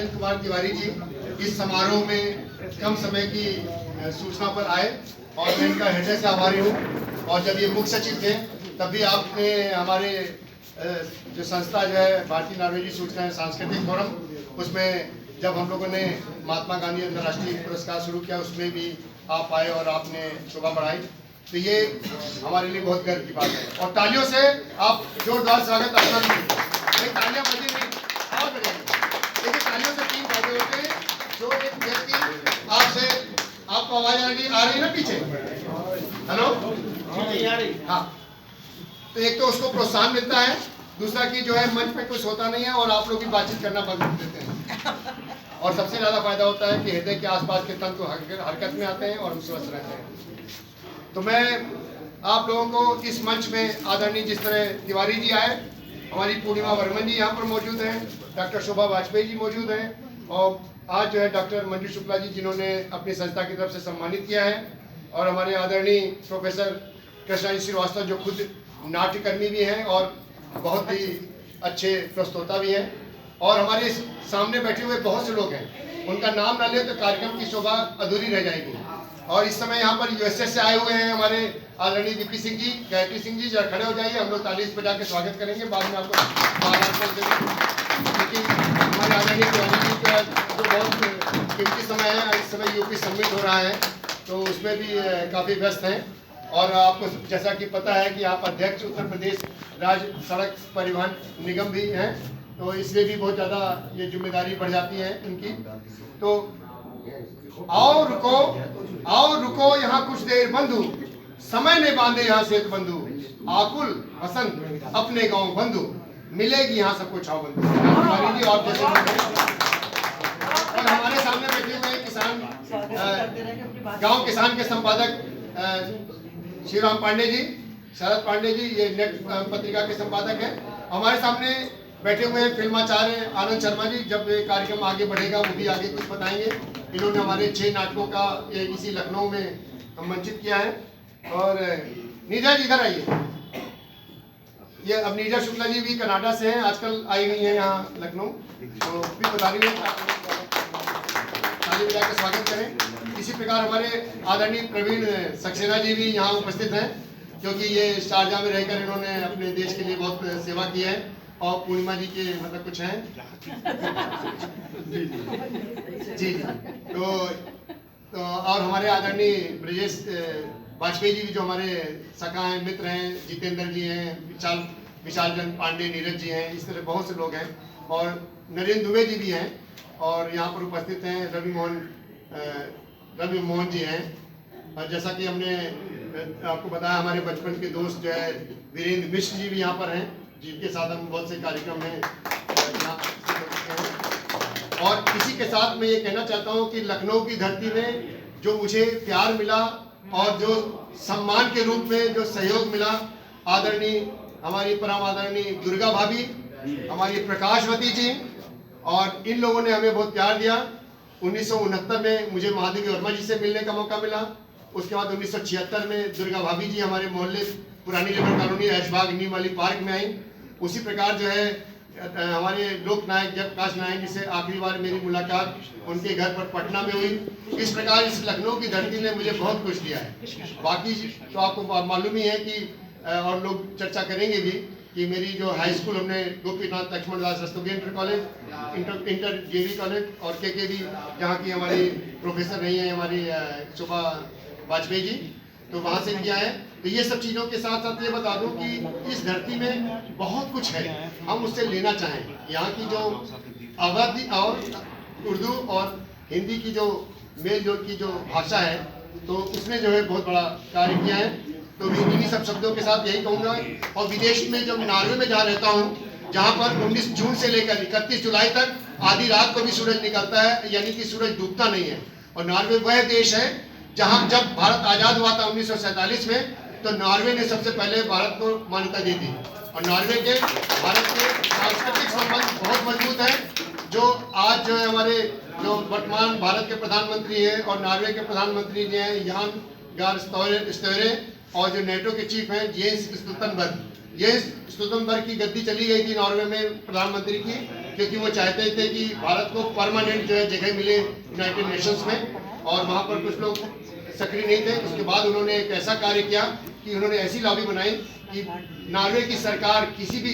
नरेंद्र कुमार तिवारी जी इस समारोह में कम समय की सूचना पर आए और मैं इनका हृदय से आभारी हूँ। और जब ये मुख्य सचिव थे तब भी आपने हमारे जो संस्था जो है भारतीय नॉर्वेजी सूचना सांस्कृतिक फोरम, उसमें जब हम लोगों ने महात्मा गांधी अंतर्राष्ट्रीय पुरस्कार शुरू किया उसमें भी आप आए और आपने शोभा बढ़ाई, तो ये हमारे लिए बहुत गर्व की बात है। और तालियों से आप जोरदार स्वागत तालियां बजी नहीं और बजाएंगे। देखिए तालियों से 3 फायदे होते हैं। जो एक व्यक्ति आपसे, आपको आवाज आ रही है ना पीछे? हेलो, हाँ, तो एक तो उसको प्रोत्साहन मिलता है, दूसरा कि जो है मंच पे कुछ होता नहीं है और आप लोग भी बातचीत करना बंद कर देते हैं। और सबसे ज्यादा फायदा होता है कि हृदय के आसपास के तंत्र हरकत में आते हैं और हम स्वस्थ रहते हैं। तो मैं आप लोगों को इस मंच में आदरणीय जिस तरह तिवारी जी आए, हमारी पूर्णिमा वर्मन जी यहाँ पर मौजूद हैं, डॉक्टर शोभा वाजपेयी जी मौजूद हैं, और आज जो है डॉक्टर मंजू शुक्ला जी जिन्होंने अपनी संस्था की तरफ से सम्मानित किया है, और हमारे आदरणीय प्रोफेसर कृष्णा जी श्रीवास्तव जो खुद नाट्यकर्मी भी हैं और बहुत ही अच्छे प्रस्तोता भी हैं, और हमारे सामने बैठे हुए बहुत से लोग हैं, उनका नाम ना ले तो कार्यक्रम की शोभा अधूरी रह जाएगी। और इस समय यहाँ पर यूएसए से आए हुए हैं हमारे आदरणीय वीपी सिंह जी, गायत्री सिंह जी, जरा खड़े हो जाइए, हम लोग ताली बजा के स्वागत करेंगे, बाद में आपको लेकिन हमारे आदरणीय तिवारी जी का जो बहुत कीमती समय है, इस समय यूपी समिट हो रहा है तो उसमें भी काफ़ी व्यस्त हैं। और आपको जैसा कि पता है कि आप अध्यक्ष उत्तर प्रदेश राज्य सड़क परिवहन निगम भी हैं, तो इसलिए भी बहुत ज़्यादा ये जिम्मेदारी बढ़ जाती है इनकी। तो आओ रुको यहाँ कुछ देर बंधु, समय ने बांधे यहाँ से बंधु, आकुल बसंत अपने गांव बंधु, मिलेगी यहाँ सबको छाव बंधु। हमारी जी और जैसे और हमारे सामने बैठे हुए किसान गांव किसान के संपादक श्रीराम पांडे जी, शरद पांडे जी, ये नेट पत्रिका के संपादक हैं। हमारे सामने बैठे हुए हैं फिल्माचार्य आनंद शर्मा जी, जब ये कार्यक्रम आगे बढ़ेगा वो भी आगे कुछ बताएंगे। इन्होंने हमारे 6 नाटकों का ये इसी लखनऊ में मंचित किया है। और नीरजा जी इधर आइए, ये अब नीरजा शुक्ला जी भी कनाडा से हैं, आजकल आई गई हैं यहाँ लखनऊ, तो भी बता रही है, ताली बजा के स्वागत करें। इसी प्रकार हमारे आदरणीय प्रवीण सक्सेना जी भी यहाँ उपस्थित हैं, क्योंकि ये शारजाह में रहकर इन्होंने अपने देश के लिए बहुत सेवा की है, और पूर्णिमा जी के मतलब कुछ हैं जी। तो और हमारे आदरणीय ब्रजेश वाजपेयी जी भी जो हमारे सखा हैं, मित्र हैं, जितेंद्र जी हैं, विशाल चंद पांडे, नीरज जी हैं, इस तरह बहुत से लोग हैं, और नरेंद्र दुबे जी भी हैं, और यहाँ पर उपस्थित हैं रवि मोहन जी हैं। और जैसा कि हमने आपको बताया, हमारे बचपन के दोस्त जो है वीरेंद्र मिश्र जी भी यहाँ पर हैं, जिनके साथ हम बहुत से कार्यक्रम में यहाँ। और इसी के साथ मैं ये कहना चाहता हूँ कि लखनऊ की धरती में जो मुझे प्यार मिला और जो सम्मान के रूप में जो सहयोग मिला, आदरणीय हमारी परम आदरणीय दुर्गा भाभी, हमारी प्रकाशवती जी, और इन लोगों ने हमें बहुत प्यार दिया। 1969 में मुझे महादेवी वर्मा जी से मिलने का मौका मिला। उसके बाद 1976 में दुर्गा भाभी जी हमारे मोहल्ले पुरानी लेबर कॉलोनी ऐशबाग नीम वाली पार्क में आई। उसी प्रकार जो है हमारे लोक नायक जयप्रकाश नारायण जी से आखिरी बार मेरी मुलाकात उनके घर पर पटना में हुई। इस प्रकार इस लखनऊ की धरती ने मुझे बहुत कुछ दिया है। बाकी तो आपको मालूम ही है कि और लोग चर्चा करेंगे भी कि मेरी जो हाई स्कूल हमने Gopinath Laxman Das Rastogi inter college, inter जेवी कॉलेज, और केकेवी जहाँ की हमारी प्रोफेसर रही हैं हमारी शोभा वाजपेयी जी, तो वहाँ से किया है। तो ये सब चीज़ों के साथ साथ ये बता दूं कि इस धरती में बहुत कुछ है, हम उससे लेना चाहें। यहाँ की जो अवधि और उर्दू और हिंदी की जो मेल जोल की जो भाषा है, तो उसने जो है बहुत बड़ा कार्य किया है। तो इन्हीं सब शब्दों के साथ यही कहूँगा। और विदेश में जब नॉर्वे में जहाँ रहता हूँ, जहाँ पर 19 जून से लेकर 31 जुलाई तक आधी रात को भी सूरज निकलता है, यानी कि सूरज डूबता नहीं है। और नॉर्वे वह देश है जहाँ जब भारत आज़ाद हुआ था 1947 में, तो नॉर्वे ने सबसे पहले भारत को मान्यता दी थी। और नॉर्वे के भारत के सांस्कृतिक संबंध बहुत मजबूत हैं। जो आज जो है हमारे जो वर्तमान भारत के प्रधानमंत्री हैं और नॉर्वे के प्रधानमंत्री जो हैं यान गार स्टोरे, और जो नेटो के चीफ हैं जेन्स स्टोल्टनबर्ग, जेन्स स्टोल्टनबर्ग की गद्दी चली गई थी नॉर्वे में प्रधानमंत्री की, क्योंकि वो चाहते थे कि भारत को परमानेंट जो है जगह मिले यूनाइटेड नेशंस में, और वहाँ पर कुछ लोग सक्रिय नहीं थे। उसके बाद उन्होंने एक ऐसा कार्य किया कि उन्होंने ऐसी लॉबी बनाई कि नॉर्वे की सरकार किसी भी